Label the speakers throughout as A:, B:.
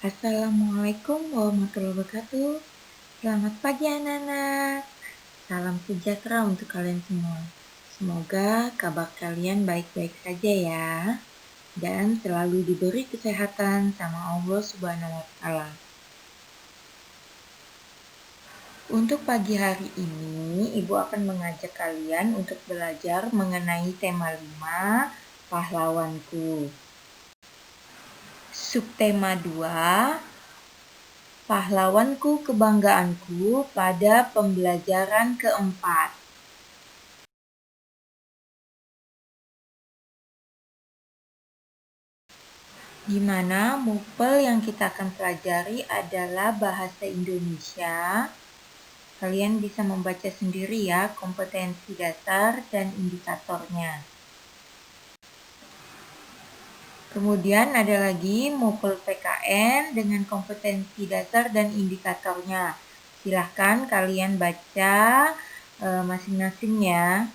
A: Assalamualaikum warahmatullahi wabarakatuh. Selamat pagi anak-anak. Salam sejahtera untuk kalian semua. Semoga kabar kalian baik-baik saja ya. Dan selalu diberi kesehatan sama Allah Subhanahu wa Ta'ala. Untuk pagi hari ini, Ibu akan mengajak kalian untuk belajar mengenai tema 5, pahlawanku. Subtema 2, pahlawanku kebanggaanku pada pembelajaran keempat. Di mana mupel yang kita akan pelajari adalah bahasa Indonesia. Kalian bisa membaca sendiri ya kompetensi dasar dan indikatornya. Kemudian ada lagi mupel PKN dengan kompetensi dasar dan indikatornya. Silahkan kalian baca masing-masing ya.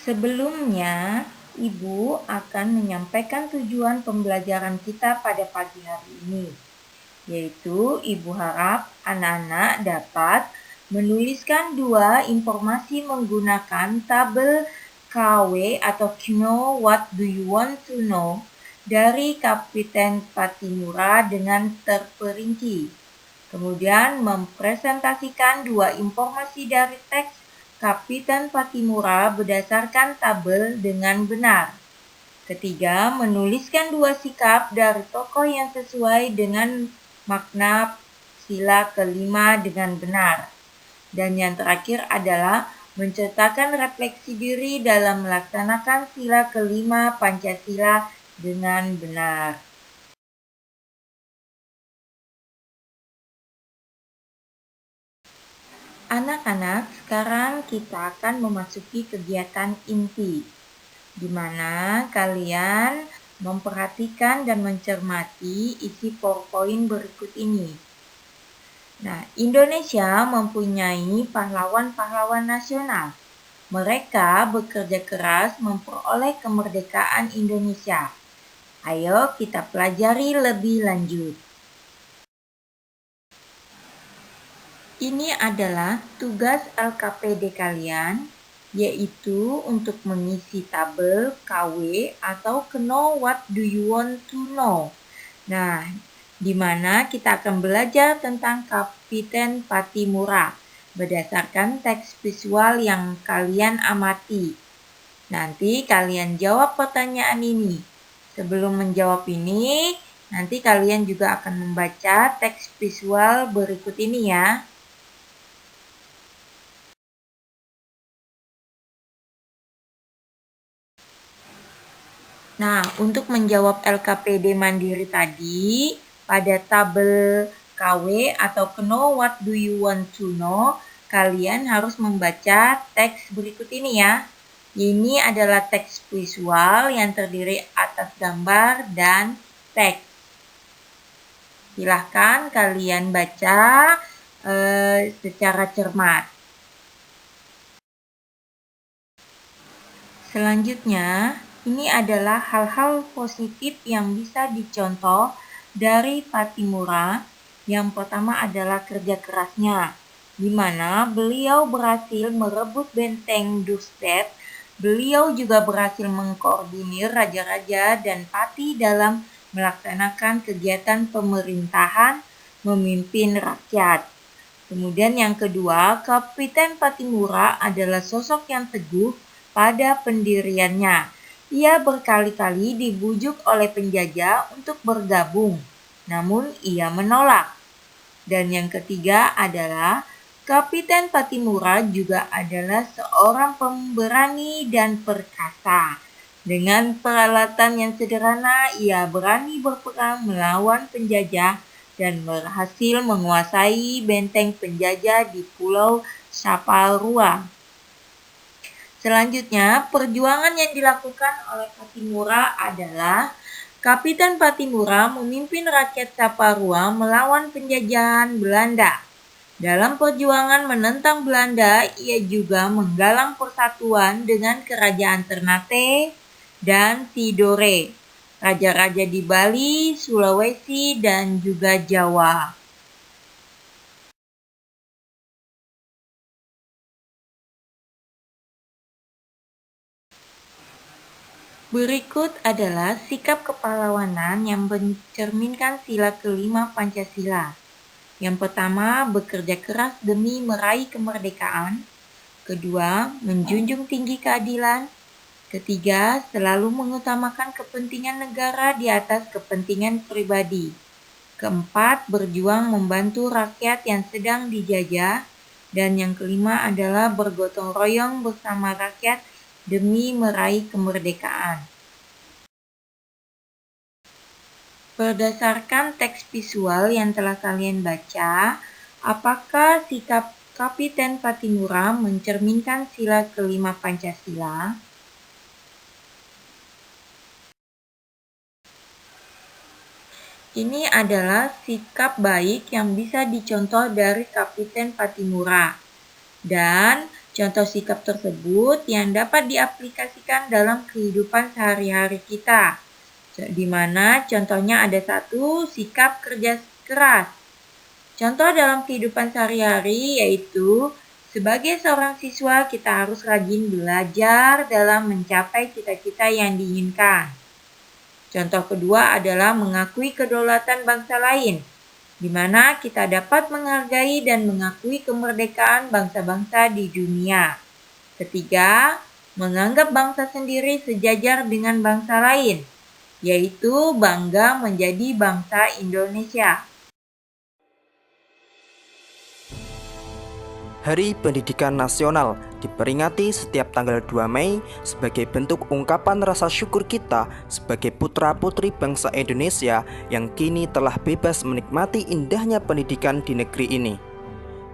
A: Sebelumnya, Ibu akan menyampaikan tujuan pembelajaran kita pada pagi hari ini, yaitu Ibu harap anak-anak dapat menuliskan 2 informasi menggunakan tabel KW atau Know What Do You Want to Know dari Kapiten Patimura dengan terperinci. Kemudian mempresentasikan 2 informasi dari teks Kapiten Patimura berdasarkan tabel dengan benar. Ketiga, menuliskan 2 sikap dari tokoh yang sesuai dengan makna sila kelima dengan benar. Dan yang terakhir adalah menceritakan refleksi diri dalam melaksanakan sila kelima Pancasila dengan benar. Anak-anak, sekarang kita akan memasuki kegiatan inti, di mana kalian memperhatikan dan mencermati isi PowerPoint berikut ini. Nah, Indonesia mempunyai pahlawan-pahlawan nasional. Mereka bekerja keras memperoleh kemerdekaan Indonesia. Ayo kita pelajari lebih lanjut. Ini adalah tugas LKPD kalian, yaitu untuk mengisi tabel KW atau Know What Do You Want to Know. Nah, di mana kita akan belajar tentang Kapiten Patimura berdasarkan teks visual yang kalian amati. Nanti kalian jawab pertanyaan ini. Sebelum menjawab ini, nanti kalian juga akan membaca teks visual berikut ini ya. Nah, untuk menjawab LKPD Mandiri tadi, pada tabel KW atau Know What Do You Want to Know, kalian harus membaca teks berikut ini ya. Ini adalah teks visual yang terdiri atas gambar dan teks. Silahkan kalian baca secara cermat. Selanjutnya, ini adalah hal-hal positif yang bisa dicontoh dari Patimura. Yang pertama adalah kerja kerasnya, di mana beliau berhasil merebut benteng Dorset. Beliau juga berhasil mengkoordinir raja-raja dan pati dalam melaksanakan kegiatan pemerintahan, memimpin rakyat. Kemudian yang kedua, Kapiten Patimura adalah sosok yang teguh pada pendiriannya. Ia berkali-kali dibujuk oleh penjajah untuk bergabung, namun ia menolak. Dan yang ketiga adalah Kapiten Patimura juga adalah seorang pemberani dan perkasa. Dengan peralatan yang sederhana, ia berani berperang melawan penjajah dan berhasil menguasai benteng penjajah di Pulau Saparua. Selanjutnya, perjuangan yang dilakukan oleh Patimura adalah Kapiten Patimura memimpin rakyat Saparua melawan penjajahan Belanda. Dalam perjuangan menentang Belanda, ia juga menggalang persatuan dengan kerajaan Ternate dan Tidore. raja-raja di Bali, Sulawesi, dan juga Jawa. Berikut adalah sikap kepahlawanan yang mencerminkan sila kelima Pancasila. Yang pertama, bekerja keras demi meraih kemerdekaan. Kedua, menjunjung tinggi keadilan. Ketiga, selalu mengutamakan kepentingan negara di atas kepentingan pribadi. Keempat, berjuang membantu rakyat yang sedang dijajah. Dan yang kelima adalah bergotong royong bersama rakyat demi meraih kemerdekaan. Berdasarkan teks visual yang telah kalian baca, apakah sikap Kapiten Patimura mencerminkan sila kelima Pancasila? Ini adalah sikap baik yang bisa dicontoh dari Kapiten Patimura. Dan contoh sikap tersebut yang dapat diaplikasikan dalam kehidupan sehari-hari kita. Di mana contohnya ada satu, sikap kerja keras. Contoh dalam kehidupan sehari-hari yaitu sebagai seorang siswa kita harus rajin belajar dalam mencapai cita-cita yang diinginkan. Contoh kedua adalah mengakui kedaulatan bangsa lain, di mana kita dapat menghargai dan mengakui kemerdekaan bangsa-bangsa di dunia. Ketiga, menganggap bangsa sendiri sejajar dengan bangsa lain, yaitu bangga menjadi bangsa Indonesia.
B: Hari Pendidikan Nasional diperingati setiap tanggal 2 Mei sebagai bentuk ungkapan rasa syukur kita sebagai putra-putri bangsa Indonesia yang kini telah bebas menikmati indahnya pendidikan di negeri ini.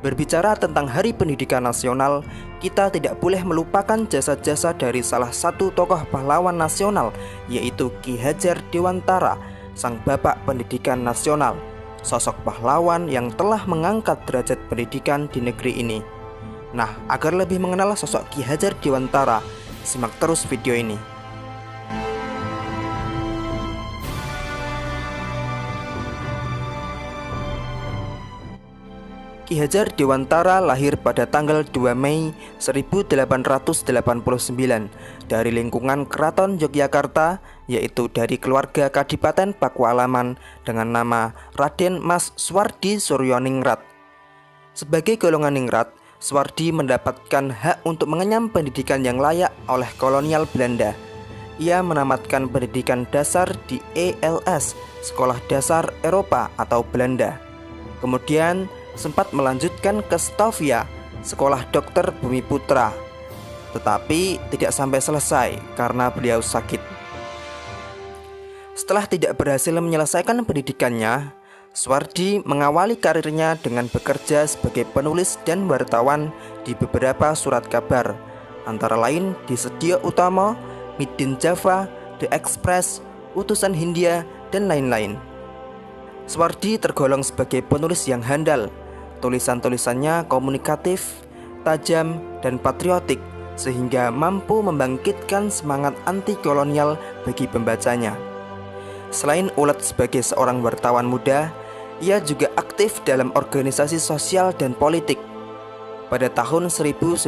B: Berbicara tentang Hari Pendidikan Nasional, kita tidak boleh melupakan jasa-jasa dari salah satu tokoh pahlawan nasional, yaitu Ki Hajar Dewantara, sang bapak pendidikan nasional. Sosok pahlawan yang telah mengangkat derajat pendidikan di negeri ini. Nah, agar lebih mengenal sosok Ki Hajar Dewantara, simak terus video ini. Ki Hajar Dewantara lahir pada tanggal 2 Mei 1889 dari lingkungan Keraton Yogyakarta, yaitu dari keluarga Kadipaten Pakualaman dengan nama Raden Mas Suwardi Suryaningrat. Sebagai golongan ningrat, Suwardi mendapatkan hak untuk mengenyam pendidikan yang layak oleh kolonial Belanda. Ia menamatkan pendidikan dasar di ELS, Sekolah Dasar Eropa atau Belanda. Kemudian sempat melanjutkan ke Stovia, Sekolah Dokter Bumiputra, tetapi tidak sampai selesai karena beliau sakit. Setelah tidak berhasil menyelesaikan pendidikannya, Suwardi mengawali karirnya dengan bekerja sebagai penulis dan wartawan di beberapa surat kabar, antara lain di Sedia Utama, Midin Java, The Express, Utusan Hindia, dan lain-lain. Suwardi tergolong sebagai penulis yang handal. Tulisan-tulisannya komunikatif, tajam, dan patriotik, sehingga mampu membangkitkan semangat anti-kolonial bagi pembacanya. Selain ulet sebagai seorang wartawan muda, ia juga aktif dalam organisasi sosial dan politik. Pada tahun 1908,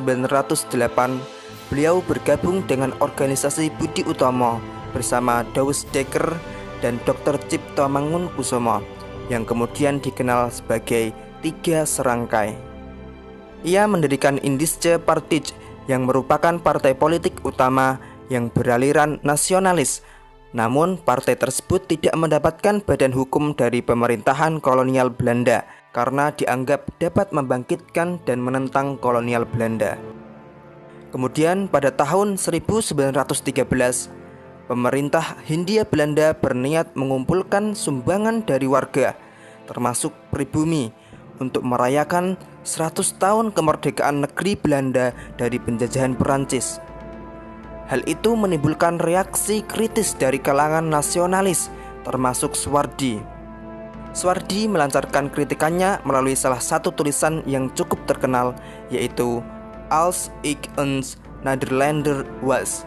B: beliau bergabung dengan organisasi Budi Utomo bersama Douws Dekker dan Dr. Cipto Mangunkusumo, yang kemudian dikenal sebagai Tiga Serangkai. Ia mendirikan Indische Partij yang merupakan partai politik utama yang beraliran nasionalis. Namun partai tersebut tidak mendapatkan badan hukum dari pemerintahan kolonial Belanda karena dianggap dapat membangkitkan dan menentang kolonial Belanda. Kemudian pada tahun 1913, pemerintah Hindia Belanda berniat mengumpulkan sumbangan dari warga, termasuk pribumi, untuk merayakan 100 tahun kemerdekaan negeri Belanda dari penjajahan Perancis. Hal itu menimbulkan reaksi kritis dari kalangan nasionalis, termasuk Suwardi. Suwardi melancarkan kritikannya melalui salah satu tulisan yang cukup terkenal, yaitu Als ik eens Nederlander was,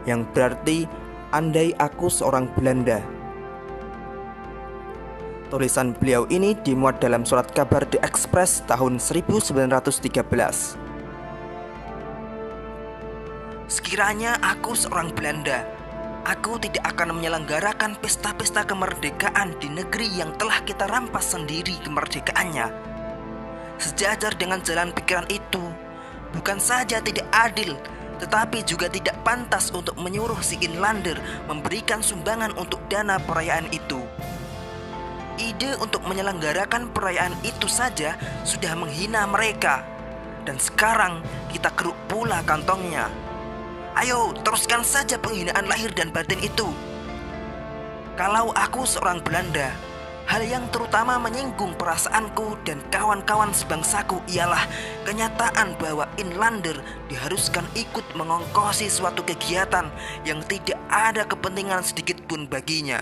B: yang berarti Andai Aku Seorang Belanda. Tulisan beliau ini dimuat dalam surat kabar The Express tahun 1913. Sekiranya aku seorang Belanda, aku tidak akan menyelenggarakan pesta-pesta kemerdekaan di negeri yang telah kita rampas sendiri kemerdekaannya. Sejajar dengan jalan pikiran itu, bukan saja tidak adil, tetapi juga tidak pantas untuk menyuruh si Inlander memberikan sumbangan untuk dana perayaan itu. Ide untuk menyelenggarakan perayaan itu saja sudah menghina mereka, dan sekarang kita keruk pula kantongnya. Ayo, teruskan saja penghinaan lahir dan batin itu. Kalau aku seorang Belanda, hal yang terutama menyinggung perasaanku dan kawan-kawan sebangsaku ialah kenyataan bahwa Inlander diharuskan ikut mengongkosi suatu kegiatan yang tidak ada kepentingan sedikit pun baginya.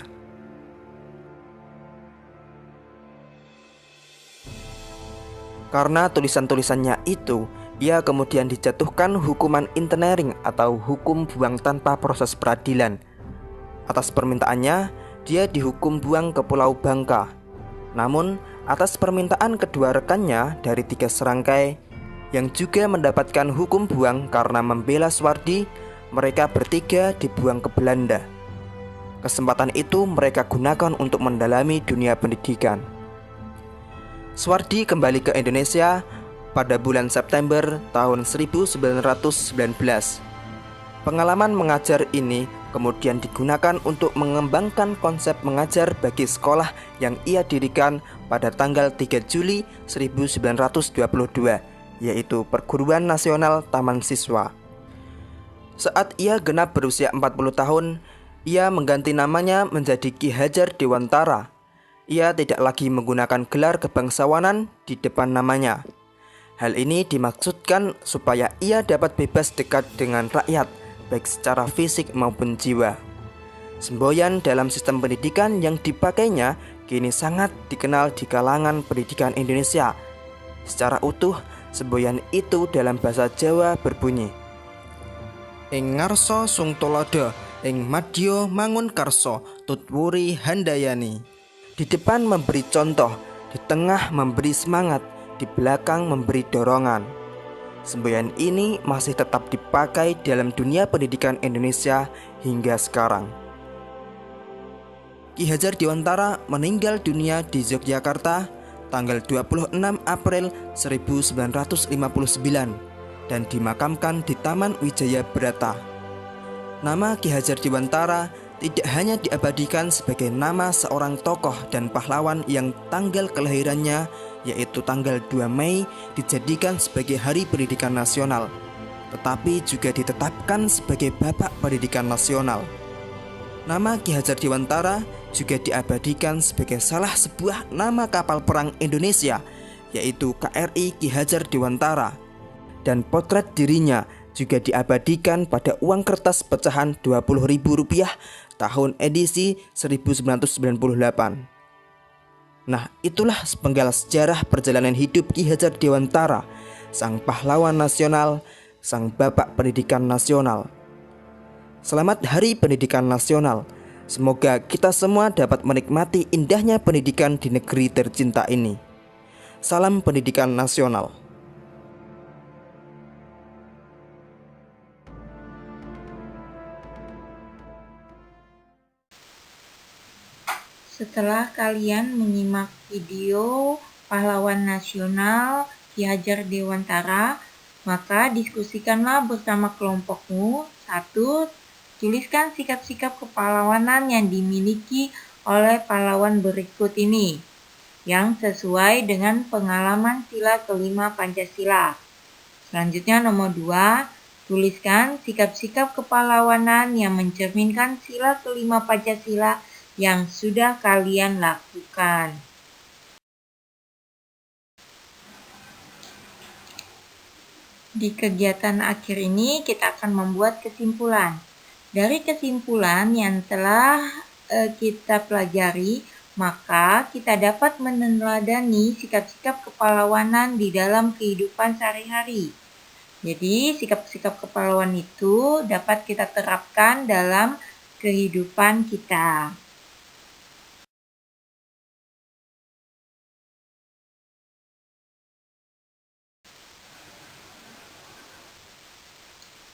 B: Karena tulisan-tulisannya itu, ia kemudian dijatuhkan hukuman internering atau hukum buang tanpa proses peradilan. Atas permintaannya, dia dihukum buang ke Pulau Bangka. Namun, atas permintaan kedua rekannya dari 3 serangkai, yang juga mendapatkan hukum buang karena membela Suwardi, mereka bertiga dibuang ke Belanda. Kesempatan itu mereka gunakan untuk mendalami dunia pendidikan. Suwardi kembali ke Indonesia pada bulan September tahun 1919. Pengalaman mengajar ini kemudian digunakan untuk mengembangkan konsep mengajar bagi sekolah yang ia dirikan pada tanggal 3 Juli 1922, yaitu Perguruan Nasional Taman Siswa. Saat ia genap berusia 40 tahun, ia mengganti namanya menjadi Ki Hajar Dewantara. Ia tidak lagi menggunakan gelar kebangsawanan di depan namanya. Hal ini dimaksudkan supaya ia dapat bebas dekat dengan rakyat, baik secara fisik maupun jiwa. Semboyan dalam sistem pendidikan yang dipakainya kini sangat dikenal di kalangan pendidikan Indonesia. Secara utuh, semboyan itu dalam bahasa Jawa berbunyi: Ing ngarsa sung tulodo, ing madya mangun karsa, tutwuri handayani. Di depan memberi contoh, di tengah memberi semangat, di belakang memberi dorongan. Semboyan ini masih tetap dipakai dalam dunia pendidikan Indonesia hingga sekarang. Ki Hajar Dewantara meninggal dunia di Yogyakarta tanggal 26 April 1959 dan dimakamkan di Taman Wijaya Brata. Nama Ki Hajar Dewantara tidak hanya diabadikan sebagai nama seorang tokoh dan pahlawan yang tanggal kelahirannya, yaitu tanggal 2 Mei, dijadikan sebagai Hari Pendidikan Nasional, tetapi juga ditetapkan sebagai Bapak Pendidikan Nasional. Nama Ki Hajar Dewantara juga diabadikan sebagai salah sebuah nama kapal perang Indonesia, yaitu KRI Ki Hajar Dewantara, dan potret dirinya juga diabadikan pada uang kertas pecahan Rp20.000 tahun edisi 1998. Nah, itulah sepenggal sejarah perjalanan hidup Ki Hajar Dewantara, sang pahlawan nasional, sang bapak pendidikan nasional. Selamat Hari Pendidikan Nasional. Semoga kita semua dapat menikmati indahnya pendidikan di negeri tercinta ini. Salam pendidikan nasional.
A: Setelah kalian menyimak video pahlawan nasional Ki Hajar Dewantara, maka diskusikanlah bersama kelompokmu. 1. Tuliskan sikap-sikap kepahlawanan yang dimiliki oleh pahlawan berikut ini, yang sesuai dengan pengalaman sila kelima Pancasila. Selanjutnya nomor 2, tuliskan sikap-sikap kepahlawanan yang mencerminkan sila kelima Pancasila yang sudah kalian lakukan. Di kegiatan akhir ini kita akan membuat kesimpulan. Dari kesimpulan yang telah kita pelajari, maka kita dapat meneladani sikap-sikap kepahlawanan di dalam kehidupan sehari-hari. Jadi sikap-sikap kepahlawan itu dapat kita terapkan dalam kehidupan kita.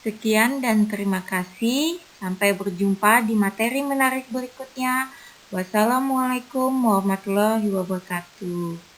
A: Sekian dan terima kasih. Sampai berjumpa di materi menarik berikutnya. Wassalamualaikum warahmatullahi wabarakatuh.